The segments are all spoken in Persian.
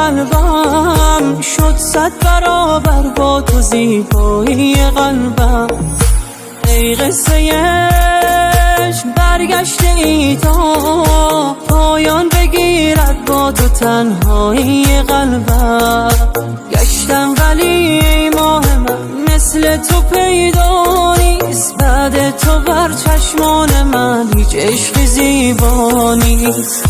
قلبم شد 100 برابر با تو زیبایی قلبم. ای قصه عشق برگشته ای تا پایان بگیرد با تو تنهایی قلبم. گشتم ولی ای ماه من مثل تو پیدا نیست، بعد تو بر چشمان من هیچ عشق زیبا نیست.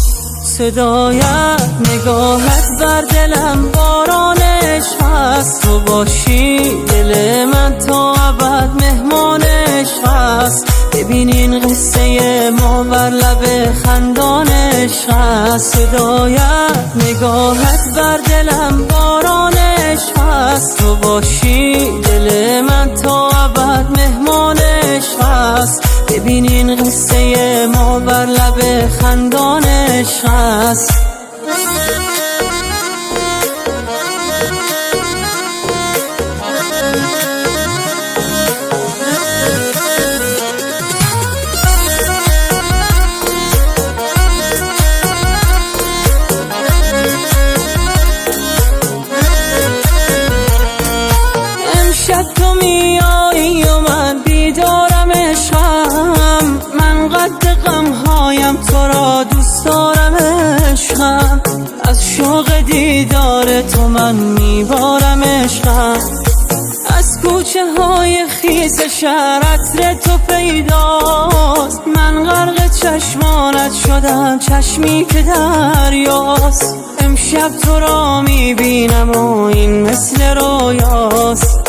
صدایت نگاهت بر دلم باران عشق است، تو باشی دل من تا ابد مهمان عشق است. ببین این قصه ما بر لب خندان عشق است. صدایت نگاهت بر دلم باران عشق است، تو باشی دل من تا ابد مهمان عشق است. ببین این قصه ما بر لب خندان عشق است. امشب تو میایی و من بیدارم عشقم، من قد غمهایم تو را دوست دارم عشقم. از شوق دیدار تو من میبارم عشقم. از کوچه های خیس شهر عطر تو پیداست، من غرق چشمانت شدم چشمی که دریاست. امشب تو را میبینم و این مثل رویاست.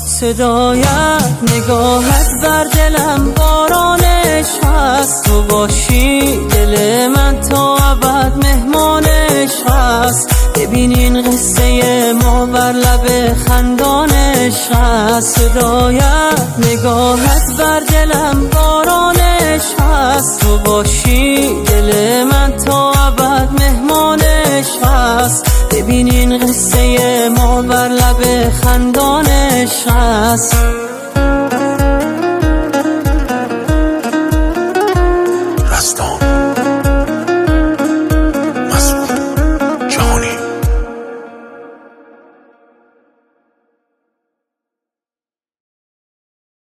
صدایت نگاهت بر دلم باران عشق است، تو باشی دل من تا ابد مهمان عشق است. ببین این قصه ما بر لب خندان عشق است. صدایت نگاهت بر دلم باران عشق است، تو باشی دل من تا ابد مهمان عشق است. ببین این قصه ما بر لب خندان عشق است.